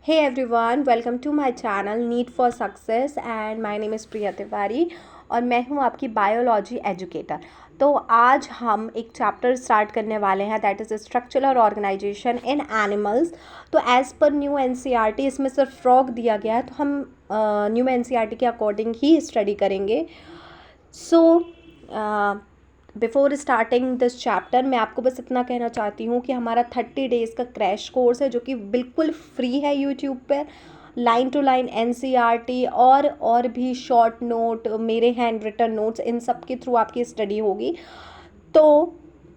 Hey everyone, welcome to my channel Need for Success and my name is प्रिया तिवारी और मैं हूँ आपकी biology educator. तो आज हम एक चैप्टर स्टार्ट करने वाले हैं that is structural organisation in animals. तो एज़ पर न्यू एनसीईआरटी इसमें सिर्फ फ्रॉग दिया गया है, तो हम न्यू एनसीईआरटी के अकॉर्डिंग ही स्टडी करेंगे। So before starting this chapter मैं आपको बस इतना कहना चाहती हूँ कि हमारा 30 डेज़ का क्रैश कोर्स है जो कि बिल्कुल फ्री है यूट्यूब पर। लाइन टू लाइन एनसीईआरटी और भी शॉर्ट नोट, मेरे हैंड रिटन नोट्स, इन सब के थ्रू आपकी स्टडी होगी। तो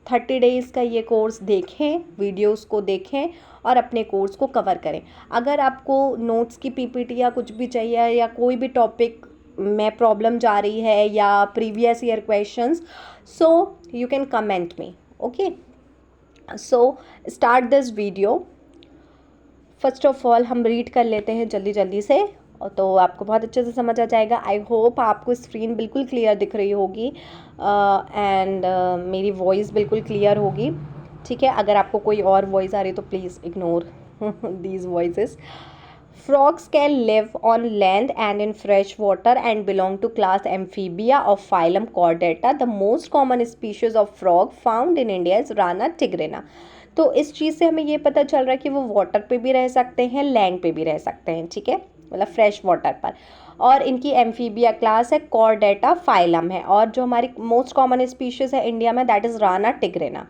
30 डेज़ का ये कोर्स देखें, वीडियोस को देखें और अपने कोर्स को कवर करें। अगर आपको नोट्स की पीपीटी या कुछ भी चाहिए या कोई भी टॉपिक में प्रॉब्लम जा रही है या previous year questions, so you can comment me. Okay, so start this video. First of all हम रीड कर लेते हैं जल्दी जल्दी से, तो आपको बहुत अच्छे से समझ आ जाएगा। आई होप आपको स्क्रीन बिल्कुल क्लियर दिख रही होगी एंड मेरी वॉइस बिल्कुल क्लियर होगी। ठीक है, अगर आपको कोई और वॉइस आ रही तो please ignore these voices. Frogs can live on land and in fresh water and belong to class Amphibia of phylum Chordata. The most common species of frog found in India is Rana tigrina. तो इस चीज़ से हमें ये पता चल रहा है कि वो वाटर पे भी रह सकते हैं, लैंड पे भी रह सकते हैं। ठीक है, मतलब फ्रेश वाटर पर। और इनकी एम्फीबिया क्लास है, कॉर्डेटा फाइलम है, और जो हमारी मोस्ट कॉमन स्पीशीज़ है इंडिया में that is Rana टिग्रिना।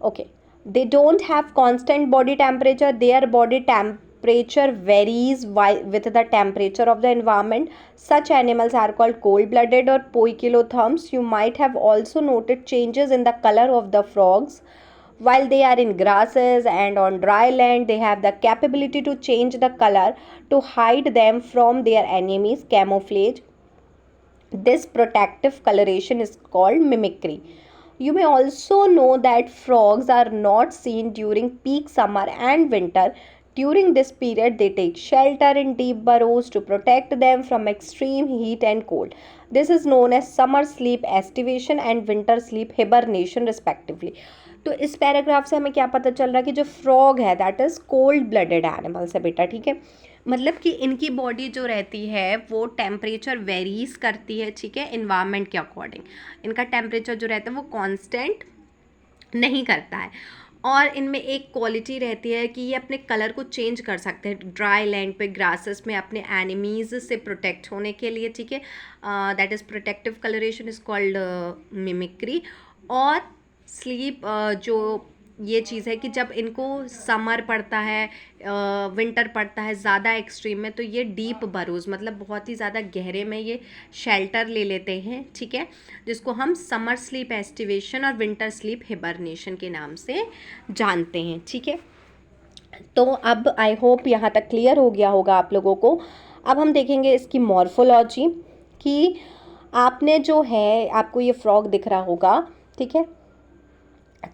Okay, they don't have constant body temperature. Their body temperature varies with the temperature of the environment. Such animals are called cold-blooded or poikilotherms. You might have also noted changes in the color of the frogs. While they are in grasses and on dry land, they have the capability to change the color to hide them from their enemies, camouflage. This protective coloration is called mimicry. You may also know that frogs are not seen during peak summer and winter. During this period, they take shelter in deep burrows to protect them from extreme heat and cold. This is known as summer sleep estivation and winter sleep hibernation respectively. तो इस paragraph से हमें क्या पता चल रहा है कि जो फ्रॉग है that is cold blooded animals है बेटा। ठीक है, मतलब कि इनकी बॉडी जो रहती है वो टेम्परेचर वेरीज करती है। ठीक है, इन्वायरमेंट के अकॉर्डिंग इनका टेम्परेचर जो रहता है वो कांस्टेंट नहीं करता है। और इनमें एक क्वालिटी रहती है कि ये अपने कलर को चेंज कर सकते हैं ड्राई लैंड पे, ग्रासेस में, अपने एनिमीज़ से प्रोटेक्ट होने के लिए। ठीक है, that is protective colouration is called mimicry. और स्लीप जो ये चीज़ है कि जब इनको समर पड़ता है, विंटर पड़ता है ज़्यादा एक्सट्रीम में, तो ये डीप बरोज़ मतलब बहुत ही ज़्यादा गहरे में ये शेल्टर ले लेते हैं। ठीक है, जिसको हम समर स्लीप एस्टिवेशन और विंटर स्लीप हिबरनेशन के नाम से जानते हैं। ठीक है, तो अब आई होप यहाँ तक क्लियर हो गया होगा आप लोगों को। अब हम देखेंगे इसकी मॉर्फोलॉजी कि आपने जो है, आपको ये फ्रॉग दिख रहा होगा। ठीक है,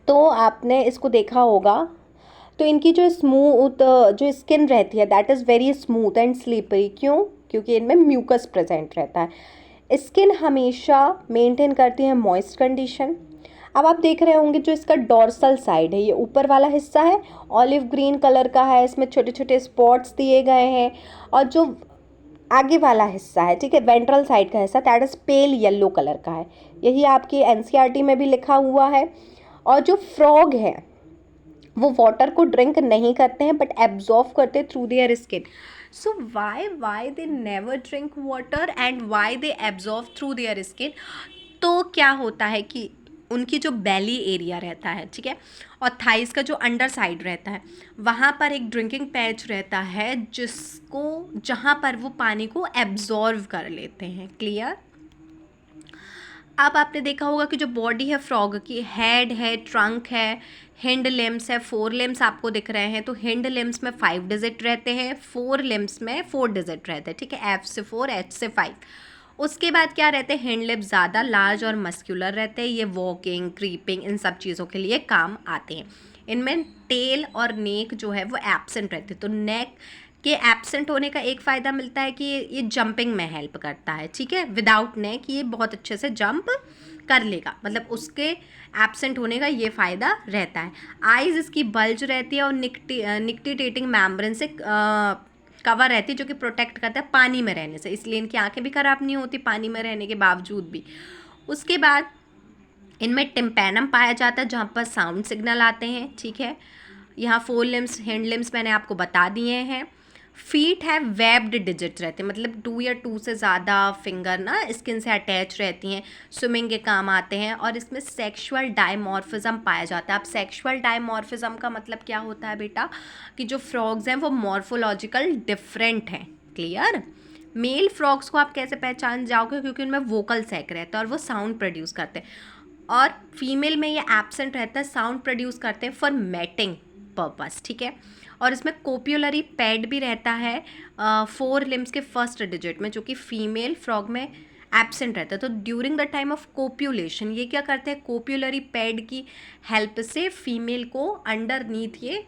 तो आपने इसको देखा होगा, तो इनकी जो स्मूथ जो स्किन रहती है that is very smooth and slippery. क्यों? क्योंकि इनमें म्यूकस प्रेजेंट रहता है। स्किन हमेशा मेंटेन करती है मॉइस्ट कंडीशन। अब आप देख रहे होंगे जो इसका डॉर्सल साइड है, ये ऊपर वाला हिस्सा है, ऑलिव ग्रीन कलर का है, इसमें छोटे छोटे स्पॉट्स दिए गए हैं। और जो आगे वाला हिस्सा है, ठीक है, वेंट्रल साइड का हिस्सा that is pale yellow colour का है। यही आपकी एनसीईआरटी में भी लिखा हुआ है। और जो फ्रॉग है वो वाटर को ड्रिंक नहीं करते हैं बट एब्जॉर्व करते हैं through their skin. So why they never drink water and why they absorb through their skin. तो क्या होता है कि उनकी जो बेली एरिया रहता है, ठीक है, और थाइस का जो अंडर साइड रहता है, वहाँ पर एक ड्रिंकिंग पैच रहता है जहाँ पर वो पानी को एब्जॉर्व कर लेते हैं। क्लियर? अब आपने देखा होगा कि जो बॉडी है फ्रॉग की, हेड है, ट्रंक है, हिंड लिम्स है, 4 लिम्स आपको दिख रहे हैं। तो हिंड लिम्स में 5 डिजिट रहते हैं, 4 लिम्स में 4 डिजिट रहते हैं। ठीक है, F से 4, H से 5। उसके बाद क्या रहते हैं, हिंड लिम्स ज़्यादा लार्ज और मस्क्यूलर रहते हैं। ये वॉकिंग, क्रीपिंग, इन सब चीज़ों के लिए काम आते हैं। इनमें टेल और नेक जो है वो एब्सेंट रहते हैं। तो नेक के एब्सेंट होने का एक फ़ायदा मिलता है कि ये जंपिंग में हेल्प करता है, ठीक है। विदाउट नेक ये बहुत अच्छे से जंप कर लेगा, मतलब उसके एब्सेंट होने का ये फ़ायदा रहता है। आइज़ इसकी बल्ज रहती है और निक्टिटेटिंग मेम्ब्रेन से कवर रहती है, जो कि प्रोटेक्ट करता है पानी में रहने से, इसलिए इनकी आंखें भी ख़राब नहीं होती पानी में रहने के बावजूद भी। उसके बाद इनमें टिम्पैनम पाया जाता है, जहाँ पर साउंड सिग्नल आते हैं, ठीक है। यहाँ 4 लिम्स, हैंड लिम्स मैंने आपको बता दिए हैं। फीट है वेब्ड डिजिट्स रहते हैं, मतलब 2 या 2 से ज़्यादा फिंगर ना स्किन से अटैच रहती हैं, स्विमिंग के काम आते हैं। और इसमें सेक्सुअल डायमॉर्फिज्म पाया जाता है। अब सेक्सुअल डायमॉर्फिज्म का मतलब क्या होता है बेटा, कि जो फ्रॉग्स हैं वो मॉर्फोलॉजिकल डिफरेंट हैं, क्लियर। मेल फ्रॉग्स को आप कैसे पहचान जाओगे, क्योंकि उनमें वोकल सैक रहता है और वो साउंड प्रोड्यूस करते हैं, और फीमेल में ये एब्सेंट रहता है, साउंड प्रोड्यूस करते हैं फॉर मैटिंग पर्पस, ठीक है। और इसमें कोप्युलरी पैड भी रहता है 4 लिम्स के फर्स्ट डिजिट में, जो कि फीमेल फ्रॉग में एब्सेंट रहता है। तो ड्यूरिंग द टाइम ऑफ कोप्यूलेशन ये क्या करते हैं, कोप्युलरी पैड की हेल्प से फीमेल को अंडरनीथ ये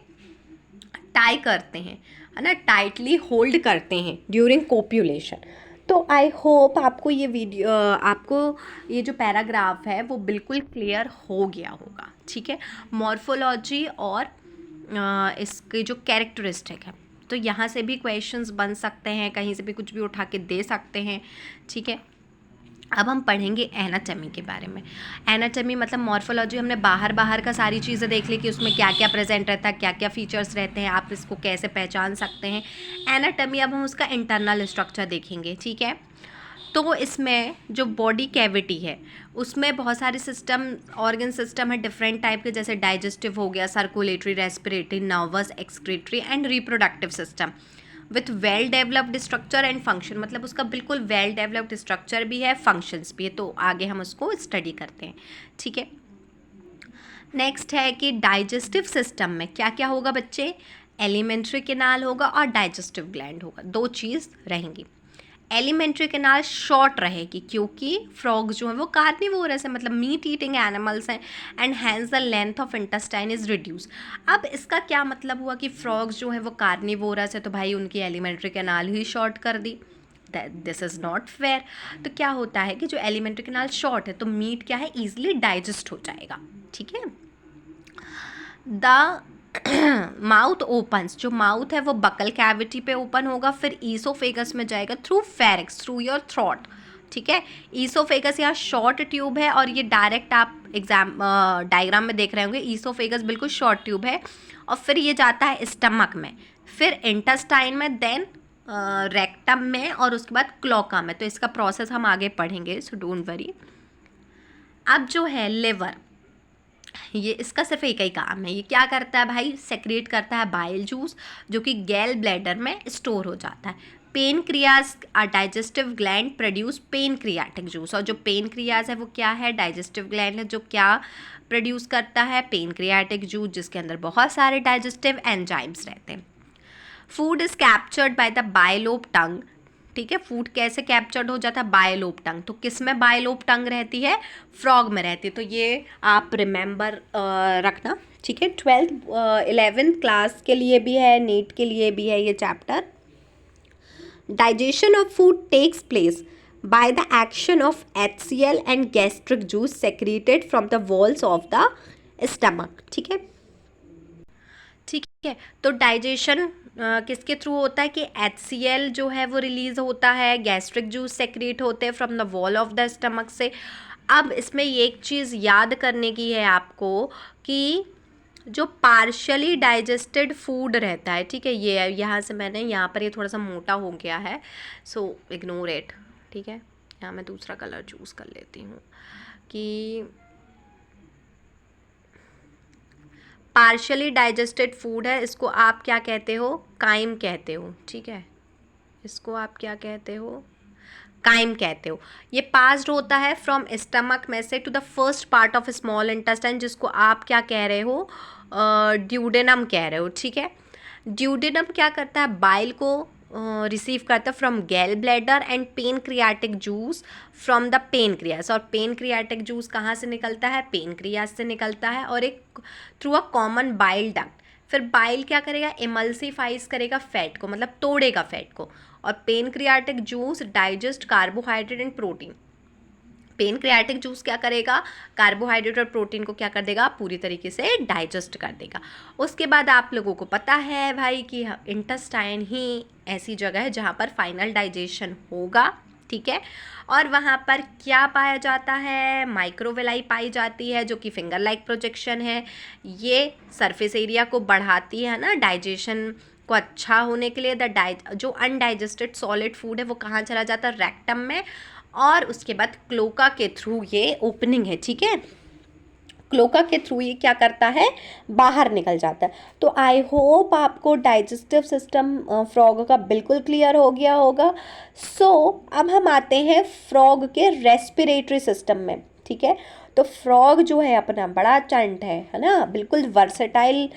टाई करते हैं, है ना, टाइटली होल्ड करते हैं ड्यूरिंग कोप्यूलेशन। तो आई होप आपको ये वीडियो, आपको ये जो पैराग्राफ है वो बिल्कुल क्लियर हो गया होगा, ठीक है। मॉर्फोलॉजी और इसके जो कैरेक्टरिस्टिक है, तो यहाँ से भी क्वेश्चंस बन सकते हैं, कहीं से भी कुछ भी उठा के दे सकते हैं, ठीक है। अब हम पढ़ेंगे एनाटॉमी के बारे में। एनाटॉमी मतलब मॉर्फोलॉजी, हमने बाहर का सारी चीज़ें देख ली कि उसमें क्या क्या प्रेजेंट रहता है, क्या क्या फीचर्स रहते हैं, आप इसको कैसे पहचान सकते हैं। एनाटॉमी, अब हम उसका इंटरनल स्ट्रक्चर देखेंगे, ठीक है। तो इसमें जो बॉडी कैविटी है उसमें बहुत सारे सिस्टम, ऑर्गन सिस्टम है डिफरेंट टाइप के, जैसे डाइजेस्टिव हो गया, circulatory, respiratory, nervous, excretory and reproductive system with well developed structure and function, मतलब उसका बिल्कुल वेल डेवलप्ड स्ट्रक्चर भी है, फंक्शंस भी है। तो आगे हम उसको स्टडी करते हैं, ठीक है। नेक्स्ट है कि डाइजेस्टिव सिस्टम में क्या क्या होगा बच्चे, एलिमेंट्री कैनाल होगा और डाइजेस्टिव ग्लैंड होगा, 2 चीज़ रहेंगी। एलिमेंट्री कैनाल शॉर्ट रहेगी क्योंकि फ्रॉग्स जो हैं वो कार्निवोरस है, मतलब मीट ईटिंग एनिमल्स हैं, and hence the length of intestine is reduce. अब इसका क्या मतलब हुआ कि फ्रॉग्स जो हैं वो कार्निवोरस है, तो भाई उनकी एलिमेंट्री कैनाल ही शॉर्ट कर दी, दिस इज़ नॉट फेयर। तो क्या होता है कि जो एलिमेंट्री कैनाल शॉर्ट है तो मीट क्या है, ईजिली डाइजेस्ट हो जाएगा, ठीक है। द माउथ ओपन्स, जो माउथ है वो बकल कैविटी पे ओपन होगा, फिर ईसोफेगस में जाएगा थ्रू फेरिक्स, थ्रू योर थ्रोट, ठीक है। ईसोफेगस यहाँ शॉर्ट ट्यूब है, और ये डायरेक्ट आप डायग्राम में देख रहे होंगे, ईसोफेगस बिल्कुल शॉर्ट ट्यूब है, और फिर ये जाता है स्टमक में, फिर इंटेस्टाइन में, देन रेक्टम में, और उसके बाद क्लोका में। तो इसका प्रोसेस हम आगे पढ़ेंगे, सो डोंट वरी। अब जो है लिवर, ये इसका सिर्फ एक ही काम है, ये क्या करता है भाई, सेक्रेट करता है बाइल जूस, जो कि गैल ब्लैडर में स्टोर हो जाता है। Pancreas, digestive gland produce pancreatic juice, और जो पेनक्रियाज है वो क्या है, डाइजेस्टिव ग्लैंड है, जो क्या प्रोड्यूस करता है, पेनक्रियाटिक जूस, जिसके अंदर बहुत सारे डाइजेस्टिव एंजाइम्स रहते हैं। Food is captured by the bilobe tongue, ठीक है। फूड कैसे कैप्चर्ड हो जाता है, बायलोब टंग। तो किस में बायलोब टंग रहती है, फ्रॉग में रहती है। तो ये आप रिमेंबर रखना, ठीक है। 12th 11th क्लास के लिए भी है, नीट के लिए भी है ये chapter. Digestion of food takes place by the action of HCl and gastric juice secreted from the walls of the stomach, ठीक है। ठीक है, तो डाइजेशन किसके थ्रू होता है कि HCl जो है वो रिलीज़ होता है, गैस्ट्रिक जूस सेक्रेट होते हैं from the wall of the stomach से। अब इसमें ये एक चीज़ याद करने की है आपको कि जो पार्शली डाइजेस्टेड फूड रहता है, ठीक है, ये यहाँ से मैंने यहाँ पर ये थोड़ा सा मोटा हो गया है, सो इग्नोर इट, ठीक है। यहाँ मैं दूसरा कलर चूज़ कर लेती हूँ कि पार्शली डाइजेस्टेड फूड है, इसको आप क्या कहते हो, काइम कहते हो, ठीक है। इसको आप क्या कहते हो, काइम कहते हो। ये पास्ड होता है फ्रॉम स्टमक में से to the first part of small intestine, जिसको आप क्या कह रहे हो, ड्यूडेनम कह रहे हो, ठीक है। ड्यूडेनम क्या करता है, बाइल को रिसीव करता है फ्रॉम गैल bladder and pancreatic juice from the pancreas. और पेनक्रियाटिक जूस कहाँ से निकलता है? पेनक्रियास से निकलता है, और एक through a common bile duct. फिर बाइल क्या करेगा? इमल्सिफाइज करेगा फैट को, मतलब तोड़ेगा फैट को। और pancreatic juice digest carbohydrate and protein. Pancreatic juice क्या करेगा? कार्बोहाइड्रेट और प्रोटीन को क्या कर देगा? पूरी तरीके से डाइजेस्ट कर देगा। उसके बाद आप लोगों को पता है भाई कि इंटेस्टाइन ही ऐसी जगह है जहाँ पर फाइनल डाइजेशन होगा, ठीक है। और वहाँ पर क्या पाया जाता है? माइक्रोविलाई पाई जाती है, जो कि फिंगर लाइक प्रोजेक्शन है। ये सरफेस एरिया को बढ़ाती है ना, डाइजेशन को अच्छा होने के लिए। जो अनडाइजेस्टेड सॉलिड फूड है वो कहाँ चला जाता है? रेक्टम में। और उसके बाद क्लोका के थ्रू ये ओपनिंग है, ठीक है, क्लोका के थ्रू ये क्या करता है? बाहर निकल जाता है। तो आई होप आपको डाइजेस्टिव सिस्टम फ्रॉग का बिल्कुल क्लियर हो गया होगा। अब हम आते हैं फ्रॉग के रेस्पिरेटरी सिस्टम में, ठीक है। तो फ्रॉग जो है अपना बड़ा चंट है ना, बिल्कुल वर्सेटाइल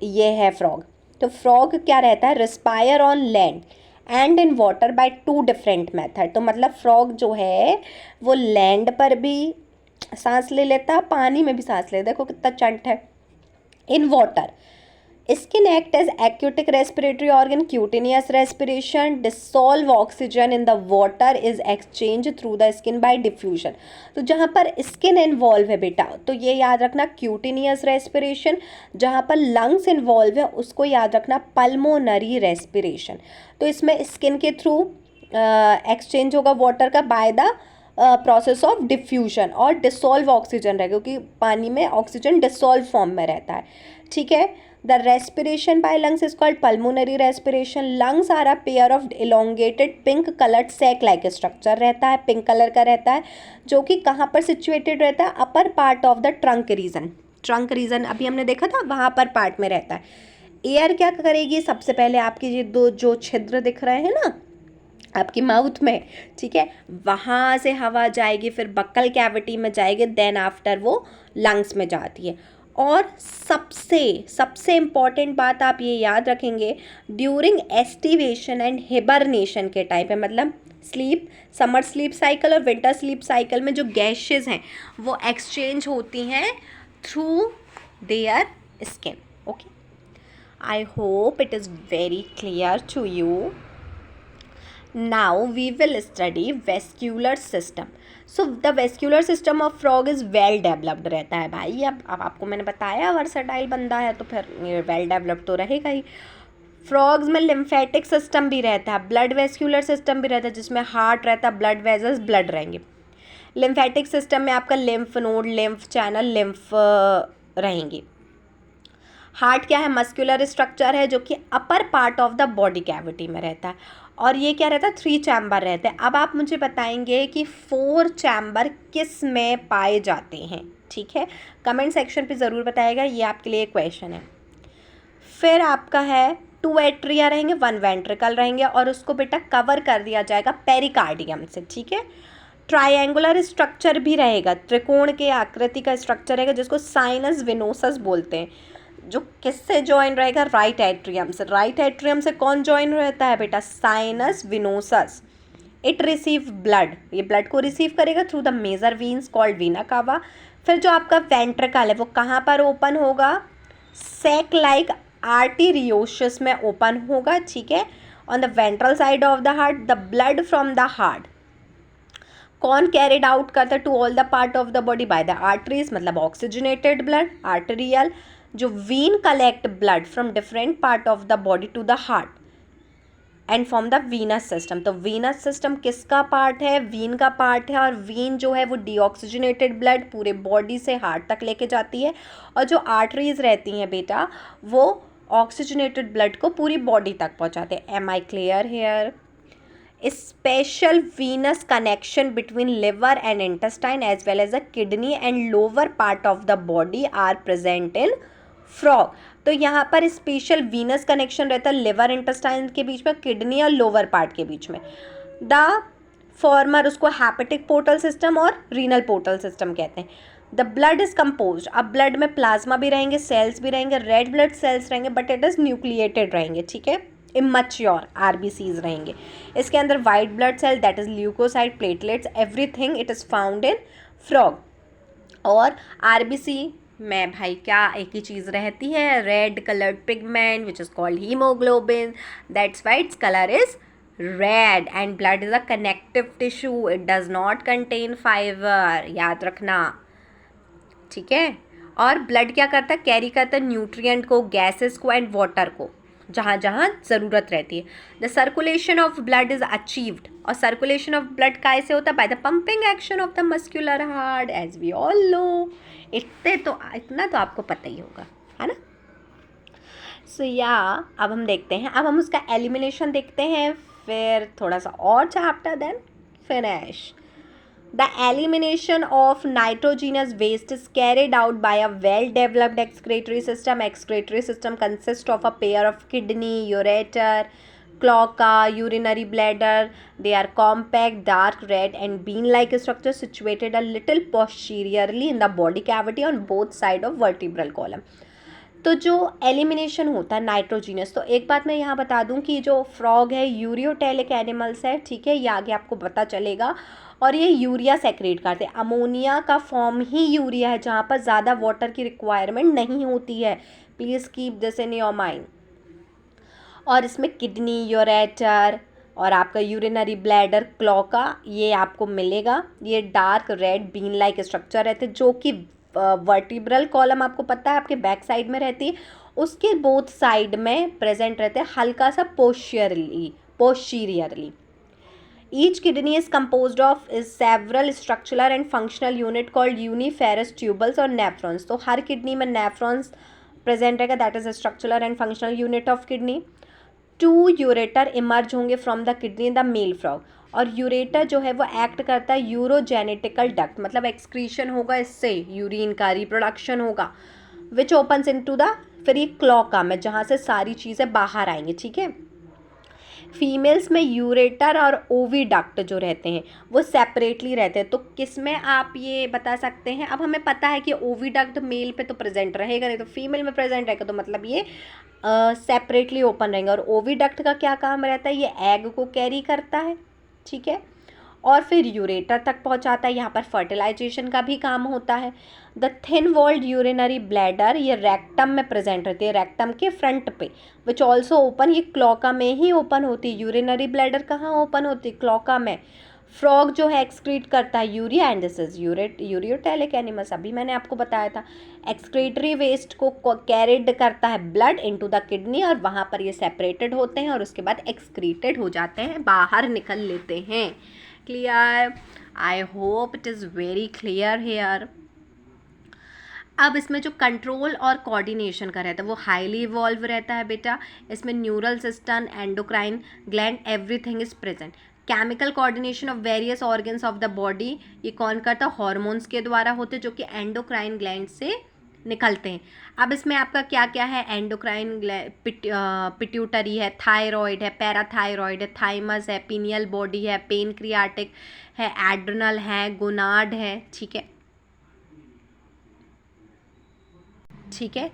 ये है फ्रॉग। तो फ्रॉग क्या रहता है? Respire on land and in water bye 2 different method. तो मतलब फ्रॉग जो है वो लैंड पर भी सांस ले लेता है, पानी में भी सांस ले, देखो कितना चंट है। In water skin act as aquatic respiratory organ, cutaneous respiration, dissolve oxygen in the water is exchange through the skin by diffusion. तो जहाँ पर स्किन इन्वॉल्व है बेटा, तो ये याद रखना क्यूटेनियस रेस्पिरेशन। जहाँ पर लंग्स इन्वॉल्व है उसको याद रखना पल्मोनरी रेस्पिरेशन। तो इसमें स्किन के थ्रू एक्सचेंज होगा वाटर का by the process of diffusion, और डिसॉल्व ऑक्सीजन रहेगा क्योंकि पानी में ऑक्सीजन डिसॉल्व फॉर्म में रहता है, ठीक है। The respiration by lungs is called pulmonary respiration. Lungs are a pair of elongated pink coloured sac like structure रहता है, पिंक कलर का रहता है, जो कि कहाँ पर सिचुएटेड रहता है? Upper part of the trunk reason. Trunk reason अभी हमने देखा था, वहाँ पर पार्ट में रहता है। एयर क्या करेगी? सबसे पहले आपके ये 2 जो छिद्र दिख रहे हैं ना आपकी माउथ में, ठीक है, वहाँ से हवा जाएगी, फिर बक्कल कैविटी में जाएगी, देन आफ्टर वो लंग्स में जाती है। और सबसे इम्पॉर्टेंट बात आप ये याद रखेंगे, ड्यूरिंग एस्टिवेशन एंड हिबरनेशन के टाइम पे, मतलब स्लीप, समर स्लीप साइकिल और विंटर स्लीप साइकिल में जो गैसेस हैं वो एक्सचेंज होती हैं through their skin. Okay, I hope it is very clear to you. Now we will study vascular system. So the vascular system of frog is well developed रहता है भाई। अब आपको मैंने बताया वर्सेटाइल बंदा है तो फिर ये वेल डेवलप्ड तो रहेगा ही। फ्रॉग्स में लिम्फेटिक सिस्टम भी रहता है, ब्लड वेस्क्यूलर सिस्टम भी रहता है, जिसमें हार्ट रहता है, ब्लड वेजल्स, ब्लड रहेंगे। लिम्फेटिक सिस्टम में आपका lymph node, lymph channel, lymph रहेंगी। हार्ट क्या है? मस्कुलर स्ट्रक्चर है जो कि upper part of the body cavity में रहता है, और ये क्या रहता है? 3 चैम्बर रहते हैं। अब आप मुझे बताएंगे कि 4 चैम्बर किस में पाए जाते हैं, ठीक है, कमेंट सेक्शन पे ज़रूर बताएगा, ये आपके लिए क्वेश्चन है। फिर आपका है 2 एट्रिया रहेंगे, 1 वेंट्रिकल रहेंगे, और उसको बेटा कवर कर दिया जाएगा पेरिकार्डियम से, ठीक है। ट्रायंगुलर स्ट्रक्चर भी रहेगा, त्रिकोण के आकृति का स्ट्रक्चर रहेगा, जिसको साइनस विनोसस बोलते हैं, जो किससे ज्वाइन रहेगा? राइट एट्रियम से। राइट एट्रियम से कौन ज्वाइन रहता है बेटा? Sinus venosus. It receive blood, ये ब्लड को रिसीव करेगा through the major veins called vena cava. फिर जो आपका वेंट्रिकल है वो कहाँ पर ओपन होगा? सैक लाइक आर्टेरियोसिस में ओपन होगा, ठीक है। On the ventral side of the heart, the blood from the heart कौन कैरिड आउट करता है to all the part of the body? By the arteries, मतलब ऑक्सीजनेटेड ब्लड, आर्टेरियल। जो vein collect blood from different part of the body to the heart and form the venous system. तो venous system किसका part है? Vein का part है, और Wien जो है वो डीऑक्सीजनेटेड ब्लड पूरे बॉडी से हार्ट तक लेके जाती है, और जो आर्टरीज रहती हैं बेटा वो ऑक्सीजनेटेड ब्लड को पूरी बॉडी तक पहुंचाते हैं। Am I clear here? Special venous connection between liver and intestine as well as the kidney and lower part of the body are present in frog. तो यहाँ पर स्पेशल वीनस कनेक्शन रहता है लिवर इंटेस्टाइन के बीच में, kidney और lower part के बीच में। द फॉर्मर उसको हैपेटिक पोर्टल सिस्टम और रीनल पोर्टल सिस्टम कहते हैं। द ब्लड इज कंपोज, अब ब्लड में प्लाज्मा भी रहेंगे, सेल्स भी रहेंगे, रेड ब्लड सेल्स रहेंगे, बट इट इज न्यूक्लिएटेड रहेंगे, ठीक है। इमैच्योर आरबीसीज रहेंगे। इसके अंदर white blood cell that is leucocyte, platelets, everything it is found in frog. और आरबीसी में भाई क्या एक ही चीज़ रहती है, red coloured pigment which is called haemoglobin, that's why its colour is red and blood is a connective tissue, it does not contain fibre, याद रखना, ठीक है। और ब्लड क्या करता है, कैरी करता है न्यूट्रिएंट को, गैसेस को एंड वाटर को जहाँ जहाँ ज़रूरत रहती है। The circulation of blood is achieved, और सर्कुलेशन ऑफ ब्लड कैसे होता है, by the pumping action of the muscular heart, as we all know. इतना तो आपको पता ही होगा, है ना। सो या अब हम देखते हैं, अब हम उसका एलिमिनेशन देखते हैं, फिर थोड़ा सा और chapter then finish. The elimination of nitrogenous waste is carried out by a well-developed excretory system. Excretory system consists of a pair of kidney, ureter, cloaca, urinary bladder. They are compact, dark red and bean-like structure situated a little posteriorly in the body cavity on both sides of vertebral column. तो जो elimination होता है nitrogenous, तो एक बात मैं यहाँ बता दूँ कि जो फ्रॉग है यूरियोटेलिक एनिमल्स है, ठीक है, ये आगे आपको पता चलेगा। और ये यूरिया सेक्रेट करते हैं, अमोनिया का फॉर्म ही यूरिया है जहाँ पर ज़्यादा वाटर की रिक्वायरमेंट नहीं होती है, please keep this in your mind. और इसमें किडनी, यूरेटर और आपका यूरिनरी ब्लैडर, क्लोका, ये आपको मिलेगा। ये dark red been like structure रहते हैं, जो कि वर्टिब्रल कॉलम आपको पता है आपके बैक साइड में रहती है, उसके बोथ साइड में प्रेजेंट रहते हैं, हल्का सा posteriorly. Each kidney is composed of several structural and functional unit called uniferous tubules और nephrons। तो हर किडनी में nephrons प्रेजेंट रहेगा, that is structural and functional unit of kidney. 2 ureter emerge होंगे from the kidney in the male frog, और ureter जो है वो एक्ट करता है यूरोजेनेटिकल डक्ट, मतलब एक्सक्रीशन होगा इससे, यूरिन का रिप्रोडक्शन होगा, विच ओपन्स इनटू द, फिर ये क्लोका में जहाँ से सारी चीज़ें बाहर आएंगी, ठीक है। फीमेल्स में यूरेटर और ओविडक्ट जो रहते हैं वो सेपरेटली रहते हैं। तो किस में आप ये बता सकते हैं, अब हमें पता है कि ओविडक्ट मेल पे तो प्रेजेंट रहेगा नहीं, तो फीमेल में प्रेजेंट रहेगा, तो मतलब ये सेपरेटली ओपन रहेंगे। और ओविडक्ट का क्या काम रहता है, ये एग को कैरी करता है, ठीक है, और फिर यूरेटर तक पहुंचाता है, यहाँ पर फर्टिलाइजेशन का भी काम होता है। The thin walled urinary bladder, ये रेक्टम में प्रेजेंट रहती है, रेक्टम के फ्रंट पे, विच ऑल्सो ओपन, ये क्लोका में ही ओपन होती है। यूरिनरी ब्लैडर कहाँ ओपन होती है, क्लोका में। फ्रॉग जो है एक्सक्रीट करता है urea, and this is ureotelic animals, अभी मैंने आपको बताया था। एक्सक्रीटरी वेस्ट को कैरिड करता है ब्लड इनटू द किडनी, और वहाँ पर ये सेपरेटेड होते हैं और उसके बाद एक्सक्रीटेड हो जाते हैं, बाहर निकल लेते हैं। Clear, I hope it is very clear here. अब इसमें जो कंट्रोल और कोऑर्डिनेशन का रहता है वो हाईली इवॉल्व रहता है बेटा। इसमें neural system, endocrine gland, everything is present. Chemical coordination of various organs of the body, ये कौन करता है, हॉर्मोन्स के द्वारा होते जो कि एंडोक्राइन ग्लैंड से निकलते हैं। अब इसमें आपका क्या क्या है, एंडोक्राइन पिट्यूटरी है, थायराइड है, पैराथायराइड है, थाइमस है, पीनियल बॉडी है, पेनक्रियाटिक है, एड्रिनल है, गोनाड है, ठीक है, ठीक है।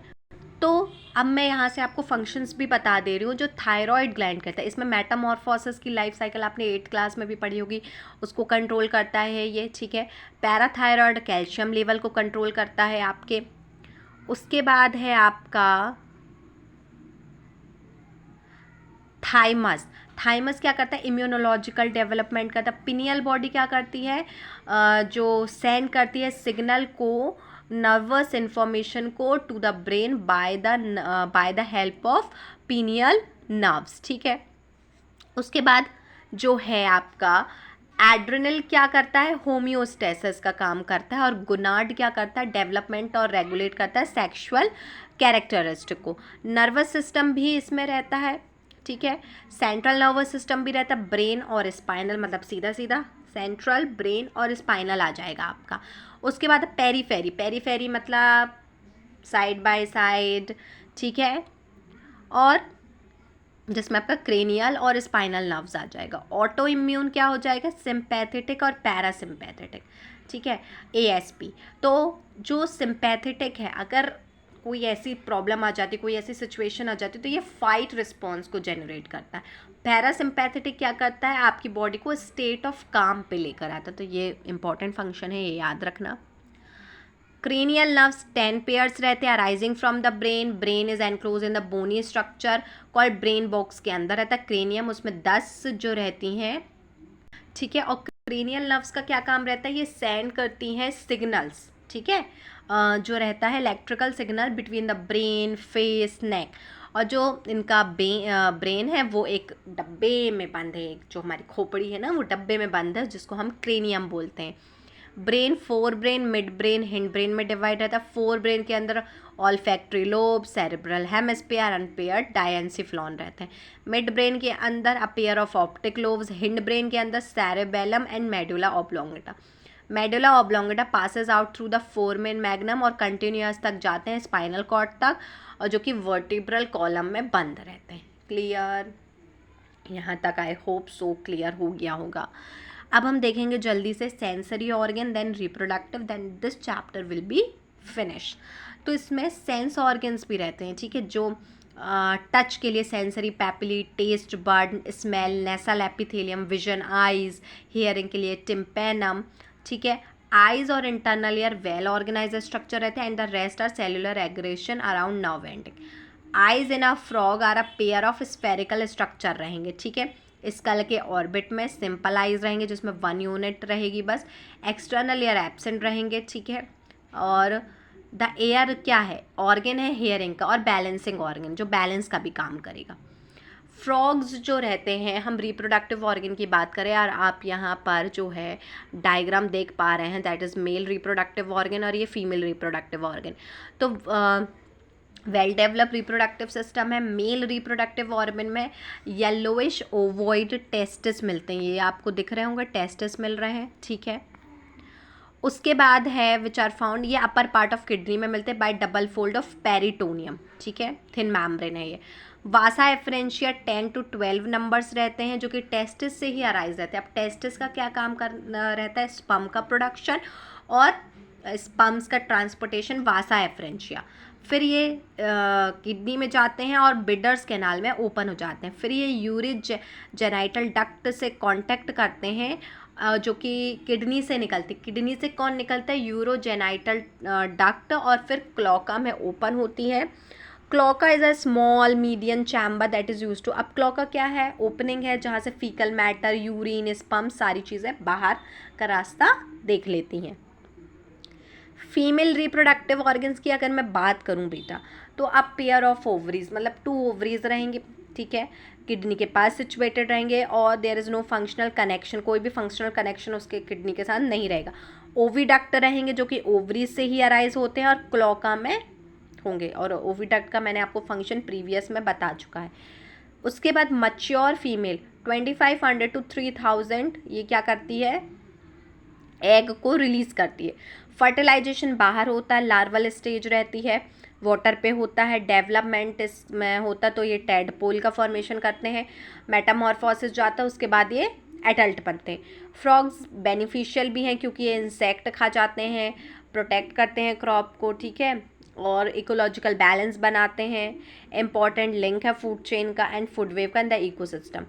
तो अब मैं यहाँ से आपको फंक्शंस भी बता दे रही हूँ जो थायराइड ग्लैंड करता है। इसमें मेटामॉर्फोसिस की लाइफ साइकिल आपने 8th क्लास में भी पढ़ी होगी, उसको कंट्रोल करता है ये, ठीक है। पैराथायराइड कैल्शियम लेवल को कंट्रोल करता है आपके। उसके बाद है आपका थाइमस। थाइमस क्या करता है, इम्यूनोलॉजिकल डेवलपमेंट करता है। पिनियल बॉडी क्या करती है, जो सेंड करती है सिग्नल को, नर्वस इन्फॉर्मेशन को to the brain by the help of pineal nerves, ठीक है। उसके बाद जो है आपका एड्रिनल क्या करता है, होम्योस्टेसिस का काम करता है। और गोनाड क्या करता है, डेवलपमेंट और रेगुलेट करता है सेक्सुअल कैरेक्टरिस्टिक को। नर्वस सिस्टम भी इसमें रहता है, ठीक है। सेंट्रल नर्वस सिस्टम भी रहता है, ब्रेन और स्पाइनल, मतलब सीधा सीधा सेंट्रल, ब्रेन और स्पाइनल आ जाएगा आपका। उसके बाद पेरीफेरी, पेरीफेरी मतलब साइड बाय साइड, ठीक है, और जिसमें आपका क्रेनियल और स्पाइनल नर्व्स आ जाएगा। ऑटो इम्यून क्या हो जाएगा, सिंपैथेटिक और पैरासिम्पैथेटिक, ठीक है, ASP। तो जो सिंपैथेटिक है, अगर कोई ऐसी प्रॉब्लम आ जाती, कोई ऐसी सिचुएशन आ जाती, तो ये फाइट रिस्पॉन्स को जनरेट करता है। पैरासिम्पैथेटिक क्या करता है, आपकी बॉडी को स्टेट ऑफ काम पे लेकर आता है। तो ये इंपॉर्टेंट फंक्शन है, ये याद रखना। क्रेनियल नर्व्स 10 पेयर्स रहते हैं arising from the brain. Brain is enclose in the bony structure called brain box के अंदर रहता है क्रेनियम, उसमें 10 जो रहती हैं, ठीक है। और क्रेनियल नर्व्स का क्या काम रहता है, ये सेंड करती हैं सिग्नल्स, ठीक है, जो रहता है electrical signal between the brain, face, neck. और जो इनका ब्रेन है वो एक डब्बे में बंद है, जो हमारी खोपड़ी है ना वो डब्बे में बंद है, जिसको हम क्रेनियम बोलते हैं। Brain forebrain, midbrain, hindbrain में डिवाइड रहता है। फोर ब्रेन के अंदर olfactory lobe, cerebral hemisphere, unpaired diencephalon रहते हैं। मिड ब्रेन के अंदर a pair of optic lobes. Hindbrain के अंदर cerebellum and medulla oblongata. Medulla oblongata passes out through the foramen magnum और कंटिन्यूअस तक जाते हैं स्पाइनल कॉर्ड तक, और जो कि वर्टिब्रल कॉलम में बंद रहते हैं। क्लियर? यहाँ तक आई होप सो क्लियर हो गया होगा। अब हम देखेंगे जल्दी से sensory organ, then reproductive, then this chapter will be finish. तो इसमें सेंस ऑर्गन्स भी रहते हैं, ठीक है, जो टच के लिए sensory papillae, taste bud, smell, nasal epithelium, vision eyes, hearing के लिए टिम्पेनम, ठीक है। आइज और internal ear well organise structure रहते हैं, and the rest are cellular aggregation around nerve ending. Eyes in a frog are a pair of spherical structure रहेंगे, ठीक है। स्कल के ऑर्बिट में सिंपल आइज रहेंगे जिसमें 1 यूनिट रहेगी बस। एक्सटर्नल ईयर एब्सेंट रहेंगे, ठीक है। और द एयर क्या है, ऑर्गन है हियरिंग का और बैलेंसिंग ऑर्गन, जो बैलेंस का भी काम करेगा। फ्रॉग्स जो रहते हैं, हम रिप्रोडक्टिव ऑर्गन की बात करें, और आप यहाँ पर जो है डायग्राम देख पा रहे हैं, that is male reproductive organ और ये फीमेल रिप्रोडक्टिव ऑर्गन। तो वेल डेवलप रिप्रोडक्टिव सिस्टम है। मेल रिप्रोडक्टिव ऑर्गन में येलोइश ओवॉइड टेस्टिस मिलते हैं, ये आपको दिख रहे होंगे, टेस्टिस मिल रहे हैं, ठीक है। उसके बाद है विच आर फाउंड, ये अपर पार्ट ऑफ किडनी में मिलते हैं bye double fold of peritoneum, ठीक है, थिन मैम्ब्रेन है ये। वासा एफरेंशिया 10 to 12 नंबर्स रहते हैं, जो कि टेस्टिस से ही अराइज रहते हैं। अब टेस्टिस का क्या काम कर रहता है, स्पर्म का प्रोडक्शन और स्पर्म्स का ट्रांसपोर्टेशन, वासा एफरेंशिया। फिर ये किडनी में जाते हैं और बिडर्स कैनाल में ओपन हो जाते हैं। फिर ये यूरिन जेनाइटल डक्ट से कांटेक्ट करते हैं, जो कि किडनी से निकलती। किडनी से कौन निकलता है, यूरोजेनाइटल डक्ट, और फिर क्लोका में ओपन होती है। Cloaca is a small medium chamber that is use to, अब क्लोका क्या है, ओपनिंग है जहाँ से फीकल मैटर, यूरिन, स्पर्म, सारी चीज़ें बाहर का रास्ता देख लेती हैं। फीमेल रिप्रोडक्टिव ऑर्गन्स की अगर मैं बात करूं बेटा, तो अब पेयर ऑफ ओवरीज, मतलब 2 ओवरीज रहेंगे, ठीक है, किडनी के पास सिचुएटेड रहेंगे, और there is no functional connection, कोई भी फंक्शनल कनेक्शन उसके किडनी के साथ नहीं रहेगा। ओविडक्ट रहेंगे जो कि ओवरीज से ही अराइज होते हैं और क्लोका में होंगे, और ओविडक्ट का मैंने आपको फंक्शन प्रीवियस में बता चुका है। उसके बाद मच्योर फीमेल 2500 to 3000 ये क्या करती है, एग को रिलीज करती है। फर्टिलाइजेशन बाहर होता है, लार्वल स्टेज रहती है, वाटर पे होता है। डेवलपमेंट इसमें होता तो ये टेडपोल का फॉर्मेशन करते हैं। मेटामॉर्फोसिस जाता है, उसके बाद ये एडल्ट बनते हैं। फ्रॉग्स बेनिफिशियल भी हैं क्योंकि ये इंसेक्ट खा जाते हैं, प्रोटेक्ट करते हैं क्रॉप को, ठीक है, और इकोलॉजिकल बैलेंस बनाते हैं। इम्पॉर्टेंट लिंक है फूड चेन का and food web in the द इकोसिस्टम।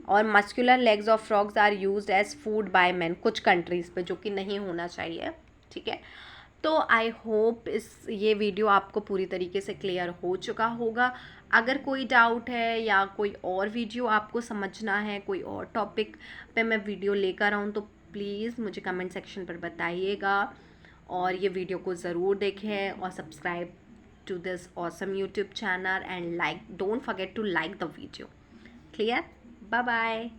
और muscular legs of frogs are used as food by man कुछ कंट्रीज़ पे, जो कि नहीं होना चाहिए, ठीक है। तो आई होप ये वीडियो आपको पूरी तरीके से क्लियर हो चुका होगा। अगर कोई डाउट है या कोई और वीडियो आपको समझना है, कोई और टॉपिक पे मैं वीडियो लेकर आऊँ, तो प्लीज़ मुझे कमेंट सेक्शन पर बताइएगा, और ये वीडियो को ज़रूर देखें और subscribe to this awesome YouTube channel and like, don't forget to like the video. Clear? Bye bye.